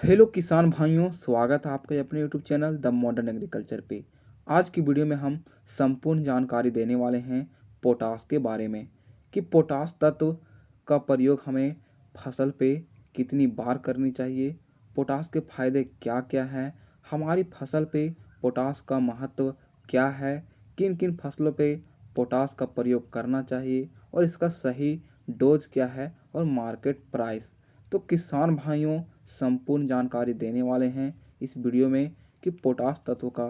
Hello किसान भाइयों, स्वागत है आपका अपने YouTube channel the modern agriculture पे। आज की वीडियो में हम संपूर्ण जानकारी देने वाले हैं पोटास के बारे में कि पोटास तत्व का प्रयोग हमें फसल पे कितनी बार करनी चाहिए, पोटास के फायदे क्या क्या हैं, हमारी फसल पे पोटास का महत्व क्या है, किन किन फसलों पे पोटास का प्रयोग करना चाहिए और इसका सही डोज क्या है और मार्केट प्राइस। तो किसान भाइयों, संपूर्ण जानकारी देने वाले हैं इस वीडियो में कि पोटास तत्व का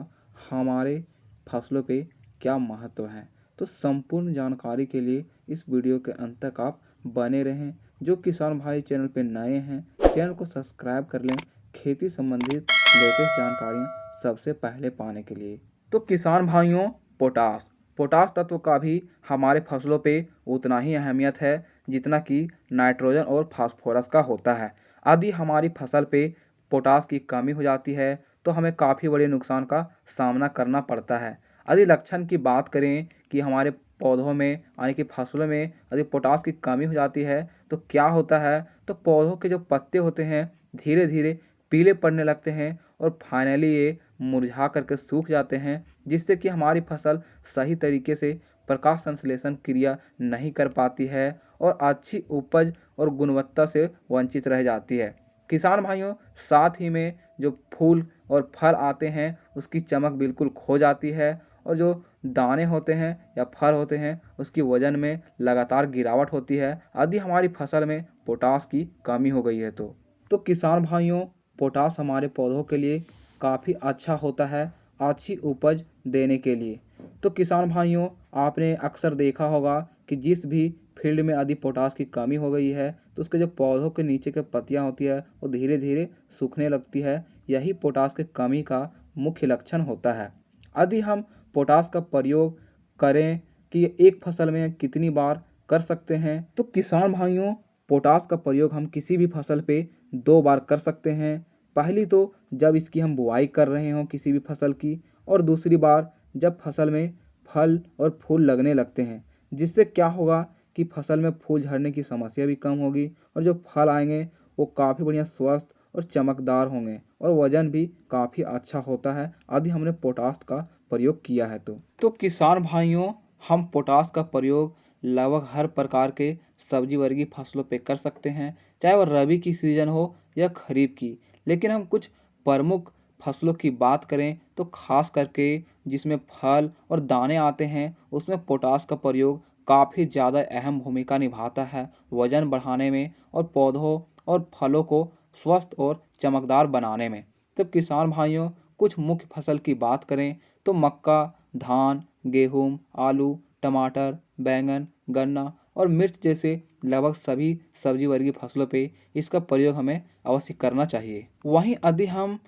हमारे फसलों पे क्या महत्व है। तो संपूर्ण जानकारी के लिए इस वीडियो के अंत तक आप बने रहें। जो किसान भाई चैनल पे नए हैं, चैनल को सब्सक्राइब कर लें खेती संबंधित लेटेस्ट जानकारियाँ सबसे पहले पाने के लिए। तो किसान भाइयों, पोटास पोटास तत्व का भी हमारे फसलों पे उतना ही अहमियत है जितना कि नाइट्रोजन और फास्फोरस का होता है। यदि हमारी फसल पे पोटास की कमी हो जाती है तो हमें काफ़ी बड़े नुकसान का सामना करना पड़ता है। यदि लक्षण की बात करें कि हमारे पौधों में यानी कि फसलों में यदि पोटास की कमी हो जाती है तो क्या होता है, तो पौधों के जो पत्ते होते हैं धीरे धीरे पीले पड़ने लगते हैं और फाइनली ये मुरझा करके सूख जाते हैं, जिससे कि हमारी फसल सही तरीके से प्रकाश संश्लेषण क्रिया नहीं कर पाती है और अच्छी उपज और गुणवत्ता से वंचित रह जाती है। किसान भाइयों, साथ ही में जो फूल और फल आते हैं उसकी चमक बिल्कुल खो जाती है और जो दाने होते हैं या फल होते हैं उसकी वजन में लगातार गिरावट होती है यदि हमारी फसल में पोटास की कमी हो गई है तो किसान भाइयों, पोटास हमारे पौधों के लिए काफ़ी अच्छा होता है अच्छी उपज देने के लिए। तो किसान भाइयों, आपने अक्सर देखा होगा कि जिस भी फील्ड में यदि पोटास की कमी हो गई है तो उसके जो पौधों के नीचे के पत्तियां होती है वो धीरे धीरे सूखने लगती है। यही पोटास की कमी का मुख्य लक्षण होता है। यदि हम पोटास का प्रयोग करें कि एक फसल में कितनी बार कर सकते हैं, तो किसान भाइयों, पोटास का प्रयोग हम किसी भी फसल पे 2 बार कर सकते हैं। पहली तो जब इसकी हम बुआई कर रहे हों किसी भी फसल की, और दूसरी बार जब फसल में फल और फूल लगने लगते हैं, जिससे क्या होगा कि फसल में फूल झड़ने की समस्या भी कम होगी और जो फल आएंगे वो काफ़ी बढ़िया स्वस्थ और चमकदार होंगे और वज़न भी काफ़ी अच्छा होता है यदि हमने पोटास का प्रयोग किया है तो किसान भाइयों, हम पोटास का प्रयोग लगभग हर प्रकार के सब्जी वर्गीय फसलों पे कर सकते हैं, चाहे वह रबी की सीज़न हो या खरीफ की। लेकिन हम कुछ प्रमुख फसलों की बात करें तो खास करके जिसमें फल और दाने आते हैं उसमें पोटास का प्रयोग काफ़ी ज़्यादा अहम भूमिका निभाता है वज़न बढ़ाने में और पौधों और फलों को स्वस्थ और चमकदार बनाने में। तो किसान भाइयों, कुछ मुख्य फसल की बात करें तो मक्का, धान, गेहूँ, आलू, टमाटर, बैंगन, गन्ना और मिर्च जैसे लगभग सभी सब्जी वर्गीय फसलों पे इसका प्रयोग हमें अवश्य करना चाहिए। वहीं यदि हम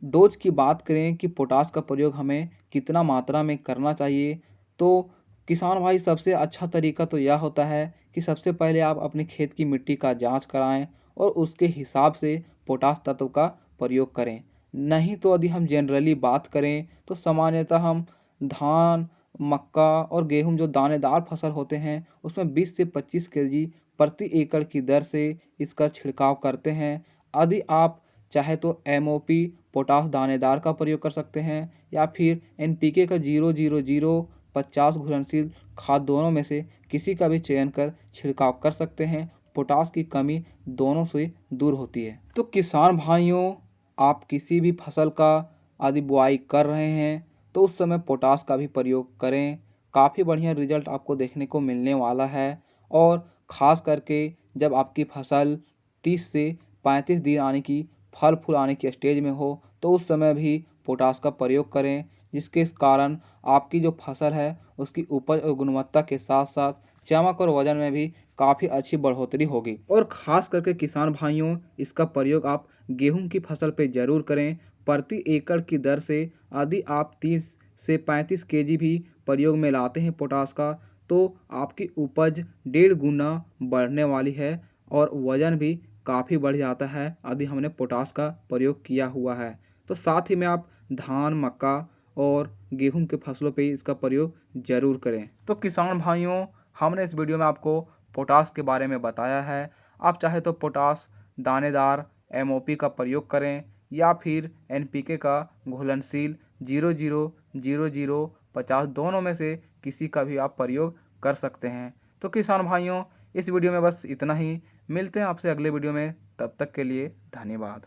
डोज की बात करें कि पोटास का प्रयोग हमें कितना मात्रा में करना चाहिए, तो किसान भाई सबसे अच्छा तरीका तो यह होता है कि सबसे पहले आप अपने खेत की मिट्टी का जांच कराएं और उसके हिसाब से पोटास तत्व का प्रयोग करें। नहीं तो यदि हम जनरली बात करें तो सामान्यतः हम धान, मक्का और गेहूं जो दानेदार फसल होते हैं उसमें 20 से 25 केजी प्रति एकड़ की दर से इसका छिड़काव करते हैं। यदि आप चाहे तो एमओपी पोटास दानेदार का प्रयोग कर सकते हैं या फिर एनपीके का 000 50 घुलनशील खाद दोनों में से किसी का भी चयन कर छिड़काव कर सकते हैं। पोटास की कमी दोनों से दूर होती है। तो किसान भाइयों, आप किसी भी फसल का यदि बुआई कर रहे हैं तो उस समय पोटास का भी प्रयोग करें। काफ़ी बढ़िया रिजल्ट आपको देखने को मिलने वाला है और ख़ास करके जब आपकी फसल 30 से 35 दिन आने की फल फूल आने की स्टेज में हो तो उस समय भी पोटास का प्रयोग करें, जिसके कारण आपकी जो फसल है उसकी उपज और गुणवत्ता के साथ साथ चमक और वजन में भी काफ़ी अच्छी बढ़ोतरी होगी। और ख़ास करके किसान भाइयों, इसका प्रयोग आप गेहूं की फसल पे ज़रूर करें। प्रति एकड़ की दर से यदि आप 30 से 35 केजी भी प्रयोग में लाते हैं पोटास का तो आपकी उपज 1.5 गुना बढ़ने वाली है और वज़न भी काफ़ी बढ़ जाता है यदि हमने पोटास का प्रयोग किया हुआ है। तो साथ ही में आप धान, मक्का और गेहूं के फसलों पे इसका प्रयोग ज़रूर करें। तो किसान भाइयों, हमने इस वीडियो में आपको पोटास के बारे में बताया है। आप चाहे तो पोटास दानेदार MOP का प्रयोग करें या फिर NPK का घुलनशील 000050 दोनों में से किसी का भी आप प्रयोग कर सकते हैं। तो किसान भाइयों, इस वीडियो में बस इतना ही। मिलते हैं आपसे अगले वीडियो में, तब तक के लिए धन्यवाद।